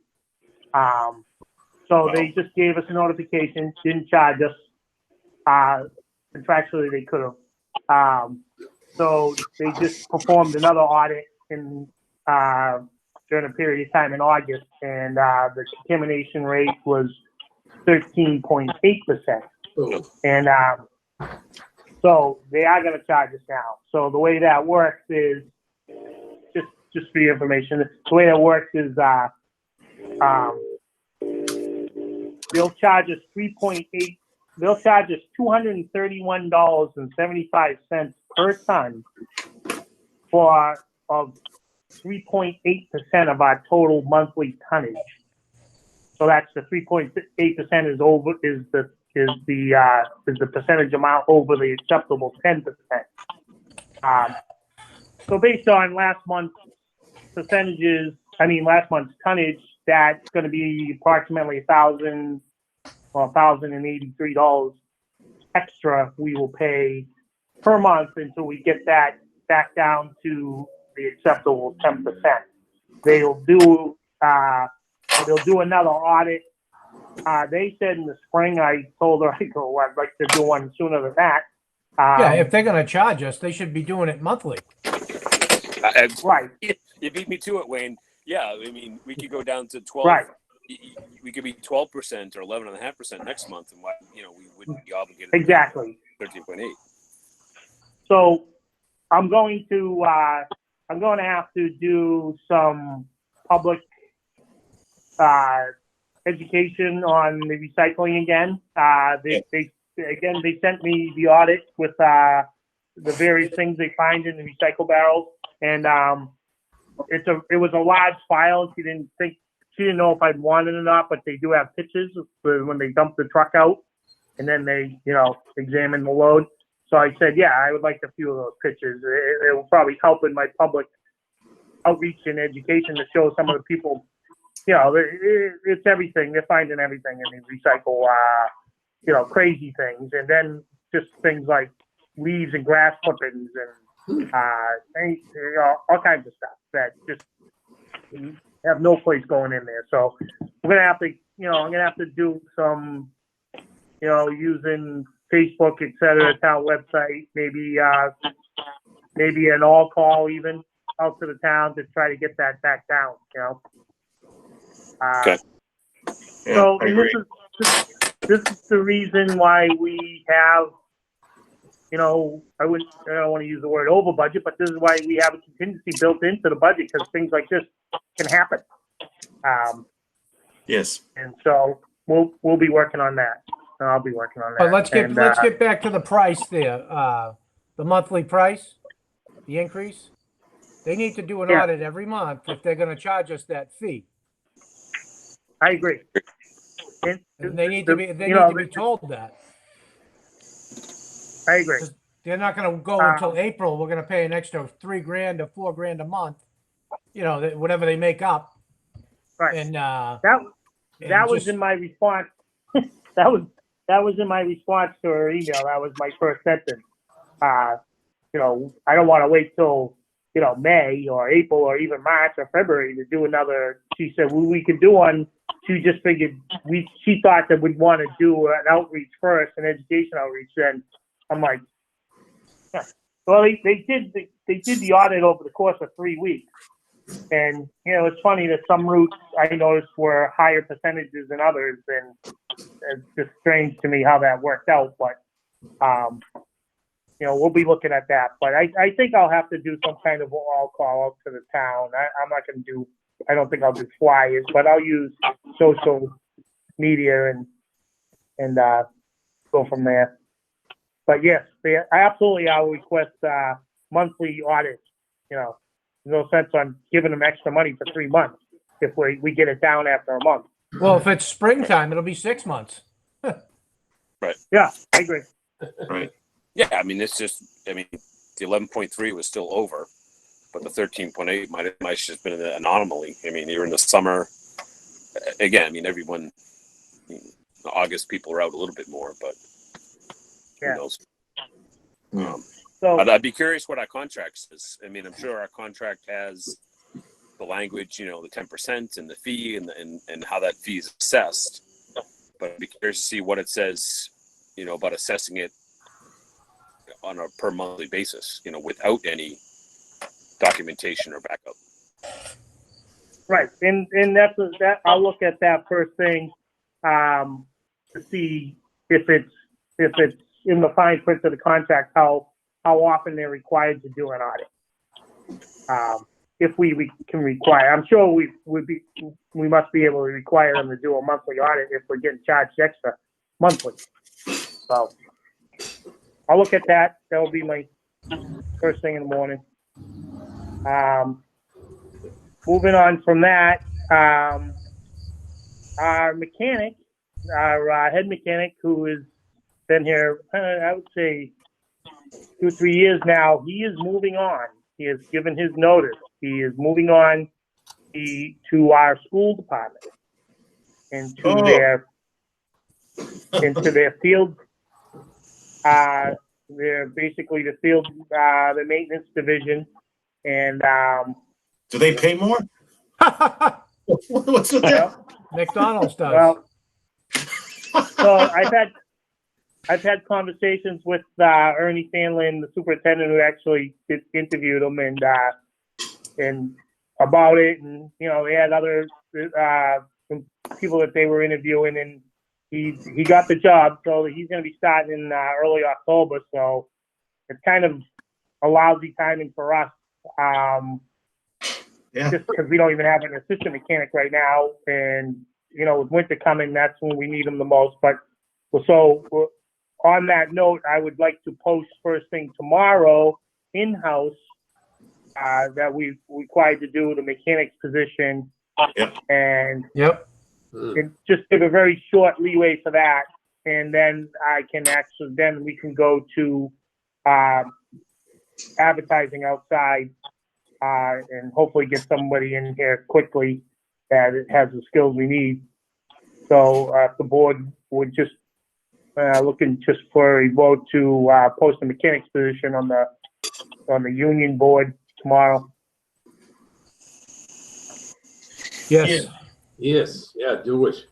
So they just gave us a notification, didn't charge us. Contractually, they could have. So they just performed another audit during a period of time in August, and the contamination rate was 13.8%. And so they are going to charge us now. So the way that works is, just for your information, the way that works is they'll charge us They'll charge us $231.75 per ton of 3.8% of our total monthly tonnage. So that's the 3.8% is the percentage amount over the acceptable 10%. So based on last month's tonnage, that's going to be approximately $1,083 extra we will pay per month until we get that back down to the acceptable 10%. They'll do another audit. They said in the spring. I told her I'd like to do one sooner than that. Yeah, if they're going to charge us, they should be doing it monthly. Right. You beat me to it, Wayne. Yeah, I mean, we could go down to 12. Right. We could be 12% or 11.5% next month, and we wouldn't be obligated. Exactly. 13.8. So I'm going to have to do some public education on the recycling again. They sent me the audit with the various things they find in the recycle barrels, and it was a large file. She didn't know if I'd want it or not, but they do have pictures when they dump the truck out, and then they examine the load. So I said, yeah, I would like a few of those pictures. It will probably help in my public outreach and education to show some of the people, it's everything. They're finding everything in the recycle, crazy things. And then just things like leaves and grass clippings and all kinds of stuff that just have no place going in there. So I'm going to have to do some, using Facebook, et cetera, town website, maybe an all call even out to the town to try to get that back down, Okay. So this is the reason why we have, I don't want to use the word over budget, but this is why we have a contingency built into the budget, because things like this can happen. Yes. And so we'll be working on that. and I'll be working on that. But let's And, get back to the price there. The monthly price, the increase. They need to do an Yeah. audit every month if they're going to charge us that fee. I agree. And they need to be told that. I agree. They're not going to go until April. We're going to pay an extra $3,000 or $4,000 a month. You know, whatever they make up. Right. And that was in my response. that was in my response to her email. That was my first sentence. You know, I don't want to wait till, you know, May or April or even March or February to do another. She said, well, we could do one. She just figured she thought that we'd want to do an outreach first, an education outreach. Then I'm like, yeah. Well, they did the audit over the course of 3 weeks. And, you know, it's funny that some routes I noticed were higher percentages than others. And it's just strange to me how that worked out. But, you know, we'll be looking at that. But I think I'll have to do some kind of all call out to the town. I'm not going to I don't think I'll do flyers, but I'll use social media and go from there. But yes, I'll request monthly audits. You know, no sense on giving them extra money for 3 months if we get it down after a month. well, if it's springtime, it'll be 6 months. Right. Yeah, I agree. Right. Yeah, I mean, it's just, I mean, the 11.3 was still over, but the 13.8 might have just been an anomaly. I mean, you're in the summer. Again, I mean, everyone, August people are out a little bit more, but Yeah. who knows? Yeah. So I'd be curious what our contract says. I mean, I'm sure our contract has the language, you know, the 10% and the fee and how that fee is assessed. But I'd be curious to see what it says, you know, about assessing it on a per monthly basis, you know, without any documentation or backup. right, and that I'll look at that first thing to see if it's in the fine print of the contract how often they're required to do an audit. If we can require, I'm sure we must be able to require them to do a monthly audit if we're getting charged extra monthly. So I'll look at that. That'll be my first thing in the morning. Moving on from that, our mechanic, our head mechanic, who has been here, I would say 2 or 3 years now, he is moving on. He has given his notice. He is moving on to our school department into their field. They're basically the field, the maintenance division, and Do they pay more? What's with that? McDonald's does. well, so I've had conversations with Ernie Sandlin, the superintendent, who actually interviewed him, and about it, and you know they had other people that they were interviewing, and he got the job, so he's going to be starting in early October. So it's kind of a lousy timing for us, just because we don't even have an assistant mechanic right now, and you know with winter coming, that's when we need them the most. But so on that note, I would like to post first thing tomorrow in-house that we required to do the mechanic's position, and just give a very short leeway for that, and then we can go to advertising outside and hopefully get somebody in here quickly that has the skills we need. So if the board would just looking just for a vote to post a mechanic's position on the union board tomorrow. Yes. Yes. Yeah. Do it.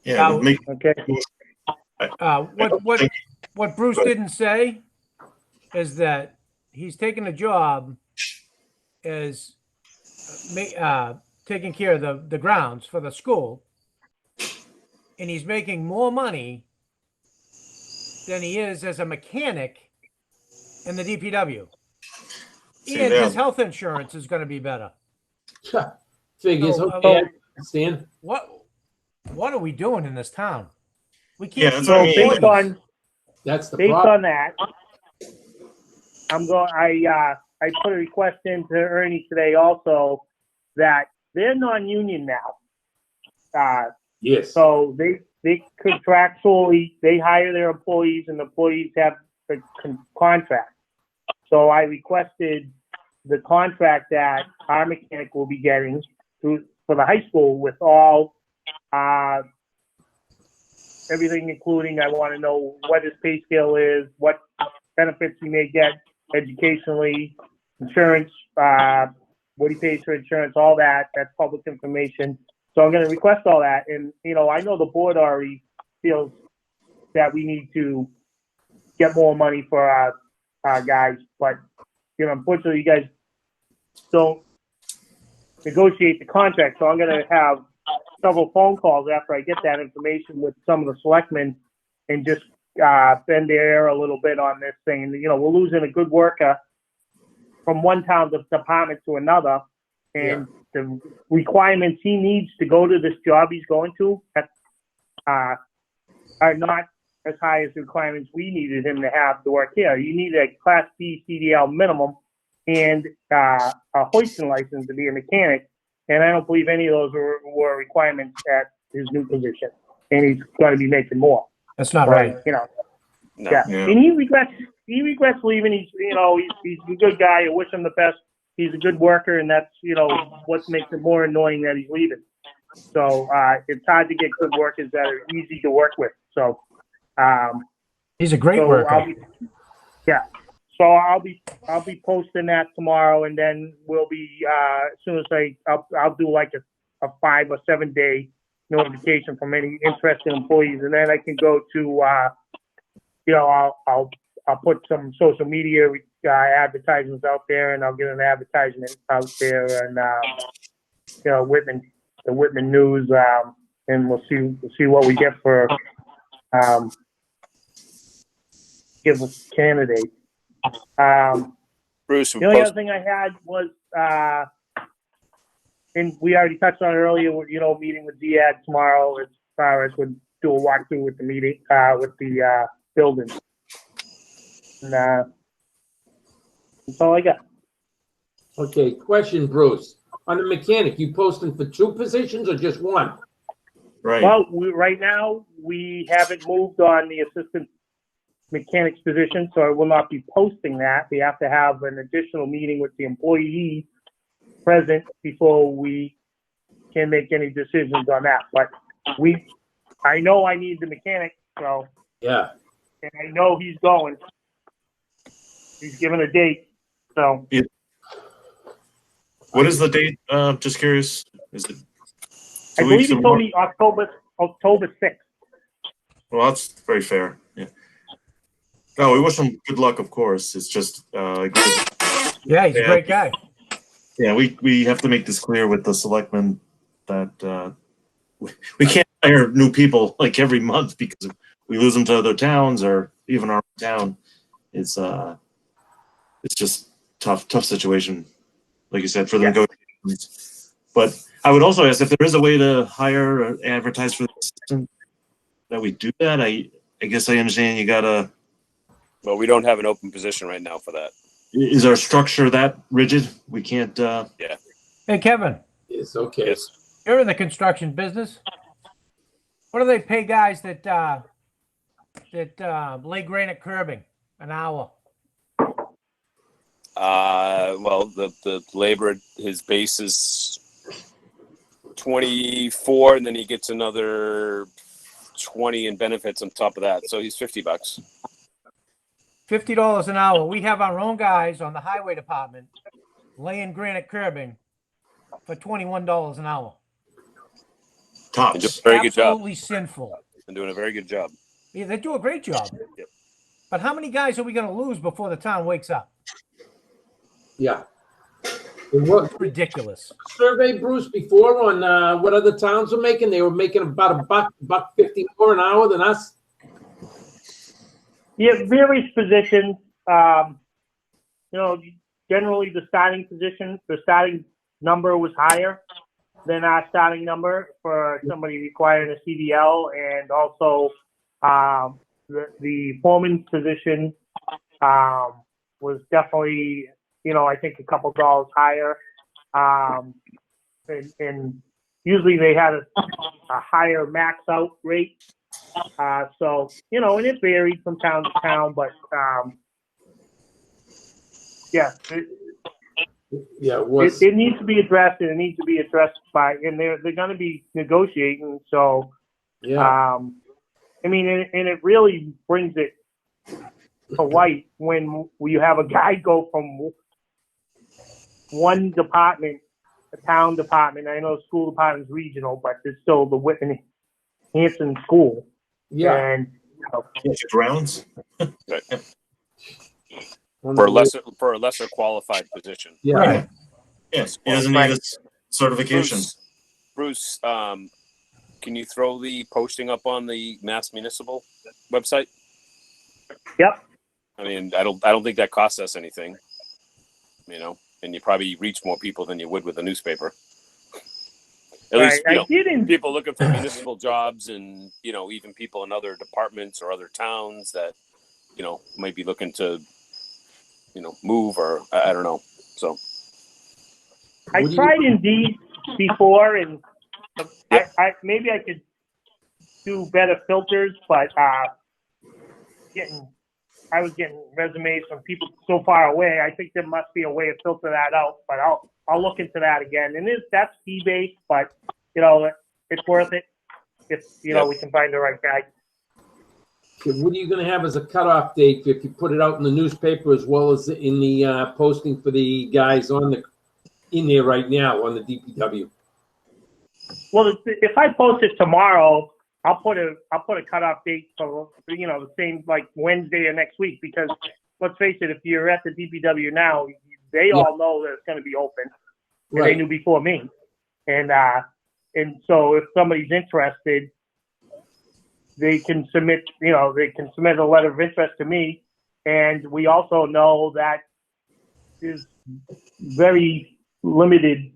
Yeah. Okay. What Bruce didn't say is that he's taking a job as taking care of the grounds for the school, and he's making more money than he is as a mechanic in the DPW. And his health insurance is going to be better. Figures. So, okay. Stan. What are we doing in this town? We Yeah, can't that's keep what I So mean. based employees. on That's the based problem. on that, I put a request into Ernie today also that they're non-union now. Yes. So they contractually, they hire their employees and the employees have a contract. So I requested the contract that our mechanic will be getting for the high school with all, everything including, I want to know what his pay scale is, what benefits he may get educationally, insurance, what he pays for insurance, all that. That's public information. So I'm going to request all that. And, I know the board already feels that we need to get more money for our guys, but, unfortunately, you guys don't negotiate the contract. So I'm going to have several phone calls after I get that information with some of the selectmen and just bend the air a little bit on this thing. We're losing a good worker from one town department to another, and the requirements he needs to go to this job he's going to are not as high as the requirements we needed him to have to work here. You need a Class B CDL minimum and a hoisting license to be a mechanic, and I don't believe any of those were requirements at his new position, and he's going to be making more. That's not right. No. Yeah. And he regrets leaving. He's a good guy. I wish him the best. He's a good worker, and that's what makes it more annoying that he's leaving. So it's hard to get good workers that are easy to work with. So He's a great worker. So I'll be posting that tomorrow, and then we'll be as soon as I'll do like a 5 or 7 day notification from any interested employees, and then I can go to I'll put some social media advertisements out there, and I'll get an advertisement out there, and Whitman, the Whitman News, and we'll see what we get for give a candidate. Bruce, The only other thing I had was, and we already touched on it earlier, meeting with Ziad tomorrow as far as we'll do a walkthrough with the meeting, with the building. And that's all I got. Okay, question, Bruce. On the mechanic, you posting for 2 positions or just 1? Right. Well, right now, we haven't moved on the assistant mechanic's position, so I will not be posting that. We have to have an additional meeting with the employee present before we can make any decisions on that. But I know I need the mechanic, so. Yeah. And I know he's going. He's given a date, so. What is the date? Just curious. Is it? I believe he told me October 6th. Well, that's very fair. Yeah. No, we wish him good luck, of course. It's just, Yeah, he's a great guy. Yeah, we have to make this clear with the selectmen that we can't hire new people like every month because we lose them to other towns or even our town. It's just tough situation, like you said, for the negotiations. But I would also ask if there is a way to hire or advertise for the assistant that we do that. I guess I understand you gotta. Well, we don't have an open position right now for that. Is our structure that rigid? We can't. Yeah. Hey, Kevin. It's okay. Yes. You're in the construction business. What do they pay guys that lay granite curbing an hour? Well, the labor, his base is 24, and then he gets another 20 in benefits on top of that. So he's $50. $50 an hour. We have our own guys on the highway department laying granite curbing for $21 an hour. Tops. And do a very good job. Absolutely sinful. And doing a very good job. Yeah, they do a great job. Yep. But how many guys are we going to lose before the town wakes up? Yeah. And what It's ridiculous. survey, Bruce, before on what other towns were making? They were making about $1.50 more an hour than us. Yeah, various positions. Generally the starting number was higher than our starting number for somebody requiring a CDL, and also The foreman's position was definitely, I think a couple dollars higher. And usually they had a higher max out rate. So, and it varied from town to town, but yeah, Yeah, it was. it needs to be addressed, and it needs to be addressed and they're going to be negotiating. So, Yeah. I mean, and it really brings it to light when you have a guy go from one department, a town department. I know school department is regional, but it's still the Whitman Hanson School. Yeah. And Grounds. For a lesser qualified position. Yeah. Right. Yes. He doesn't need a certification. Bruce, can you throw the posting up on the Mass Municipal website? Yep. I mean, I don't think that costs us anything, and you probably reach more people than you would with a newspaper. At least, people looking for municipal jobs, and even people in other departments or other towns that might be looking to move, or I don't know. So I tried Indeed before, and Yep. I maybe I could do better filters, but I was getting resumes from people so far away. I think there must be a way to filter that out, but I'll look into that again. And that's fee based, but it's worth it if we can find the right guy. Okay, what are you going to have as a cutoff date if you put it out in the newspaper as well as in the posting for the guys in there right now on the DPW? Well, if I post it tomorrow, I'll put a cutoff date for the same like Wednesday or next week, because let's face it, if you're at the DPW now, they all know that it's going to be open. And Right. They knew before me, and so if somebody's interested, they can submit a letter of interest to me, and we also know that there's very limited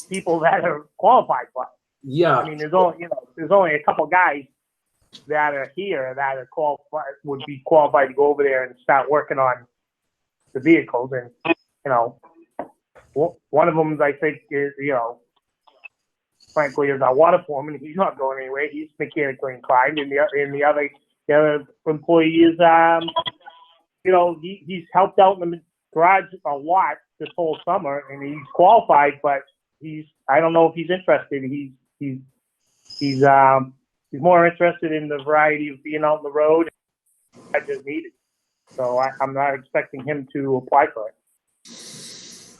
people that are qualified for it. Yeah. I mean, there's only a couple guys that are here that are would be qualified to go over there and start working on the vehicles. And one of them, I think, is frankly, is our water foreman. He's not going anywhere. He's mechanically inclined, and the other employee is he's helped out in the garage a lot this whole summer, and he's qualified, but I don't know if he's interested. He's more interested in the variety of being out on the road. I just need it, so I'm not expecting him to apply for it.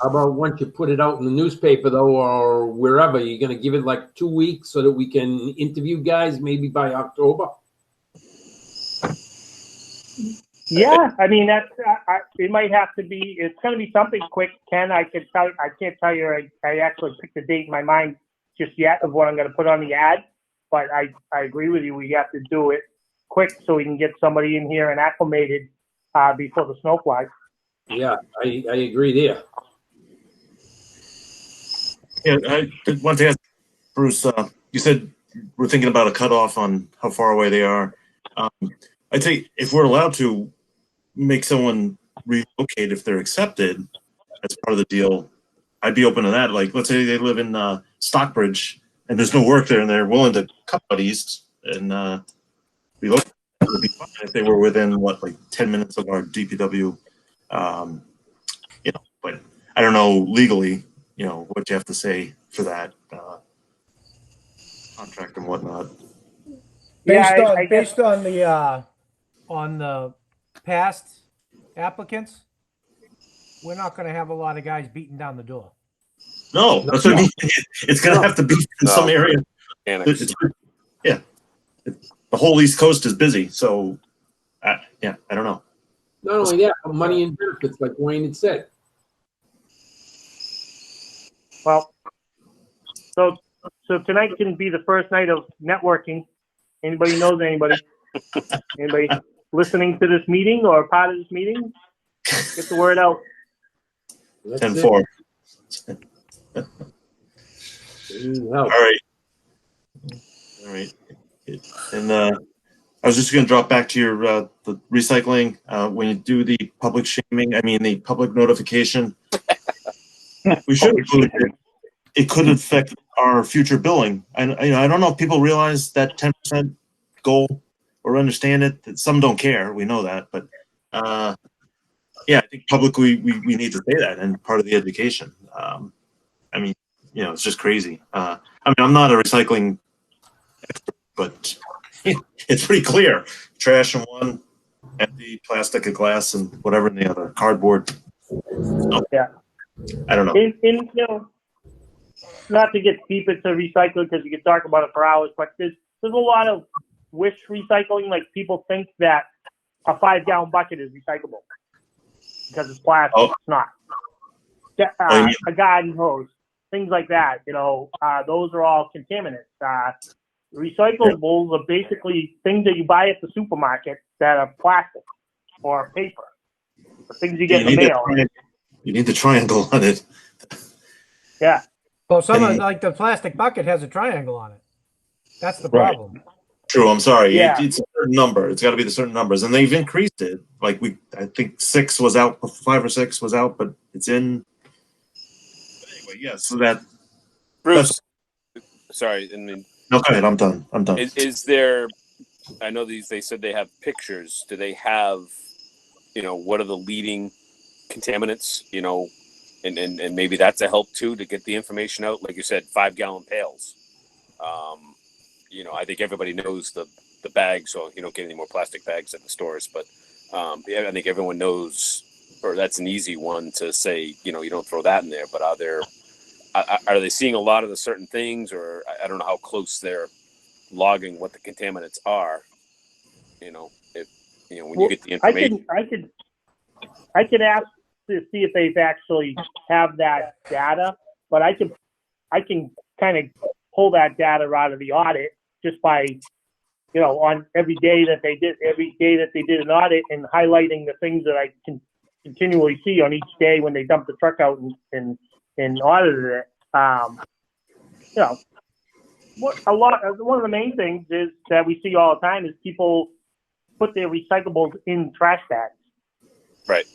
How about once you put it out in the newspaper, though, or wherever, you're going to give it like 2 weeks so that we can interview guys maybe by October? Yeah, I mean it might have to be. It's going to be something quick, Ken. I can't tell you. I actually picked a date in my mind just yet of what I'm going to put on the ad, but I agree with you. We have to do it quick so we can get somebody in here and acclimated before the snow flies. Yeah, I agree there. Yeah, I want to ask Bruce. You said we're thinking about a cutoff on how far away they are. I'd say if we're allowed to make someone relocate if they're accepted as part of the deal, I'd be open to that. Like, let's say they live in Stockbridge and there's no work there, and they're willing to cut out east and relocate. It would be fine if they were within 10 minutes of our DPW. But I don't know legally, what you have to say for that contract and whatnot. Based on the past applicants, we're not going to have a lot of guys beating down the door. No, that's what I mean. It's going to have to be in some area. Yeah. The whole East Coast is busy. So, I don't know. Not only that, but money and benefits, like Wayne had said. Well, so tonight can be the first night of networking. Anybody knows anybody? Anybody listening to this meeting or part of this meeting? Get the word out. 10-4. All right. And I was just going to drop back to your the recycling. When you do the public shaming, I mean the public notification, we should include it. It could affect our future billing. I don't know if people realize that 10% goal or understand it. That some don't care. We know that, but yeah, I think publicly we need to say that and part of the education. I mean, it's just crazy. I mean, I'm not a recycling expert, but it's pretty clear. Trash in one, empty plastic and glass and whatever in the other, cardboard. So, Yeah. I don't know. Not to get deep into recycling because you can talk about it for hours, but there's a lot of wish recycling. Like people think that a 5-gallon bucket is recyclable because it's plastic. Oh. It's not. A garden hose, things like that. Those are all contaminants. Recyclables are basically things that you buy at the supermarket that are plastic or paper. The things you get in the mail. You need the triangle on it. Yeah. Well, some of like the plastic bucket has a triangle on it. That's the problem. True. I'm sorry. Yeah. It's a certain number. It's got to be the certain numbers, and they've increased it. Like I think 6 was out, 5 or 6 was out, but it's in. But anyway, yeah. So that. Bruce, sorry, I mean, No, go ahead. I'm done. Is there? I know they said they have pictures. Do they have? What are the leading contaminants? And maybe that's a help too to get the information out. Like you said, 5-gallon pails. I think everybody knows the bags, so you don't get any more plastic bags at the stores. But I think everyone knows, or that's an easy one to say. You don't throw that in there. But are they seeing a lot of the certain things, or I don't know how close they're logging what the contaminants are. When you get the information. I could ask to see if they've actually have that data, but I can kind of pull that data out of the audit just by, on every day that they did an audit and highlighting the things that I can continually see on each day when they dump the truck out and audited it. One of the main things is that we see all the time is people put their recyclables in trash bags. Right.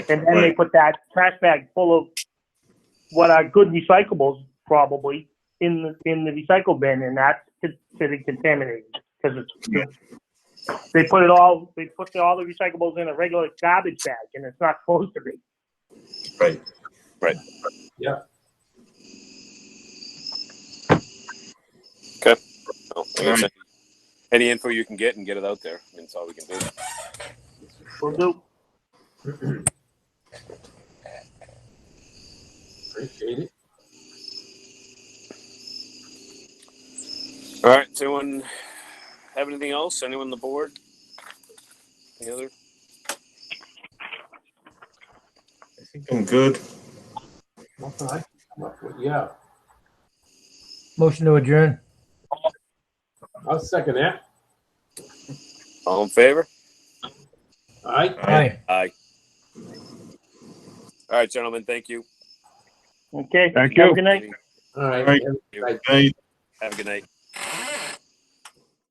And then they put that trash bag full of what are good recyclables probably in the recycle bin, and that's considered contaminated because they put all the recyclables in a regular garbage bag, and it's not supposed to be. Right. Yeah. Okay. Well, I guess any info you can get and get it out there. That's all we can do. Will do. Appreciate it. All right. Does anyone have anything else? Anyone on the board? Any other? I think I'm good. Nothing I can come up with. Yeah. Motion to adjourn. I'll second that. All in favor? All right. Aye. Aye. All right, gentlemen. Thank you. Okay. Thank Have you. a good night. All right. All right. Have a good night. Right. Have a good night.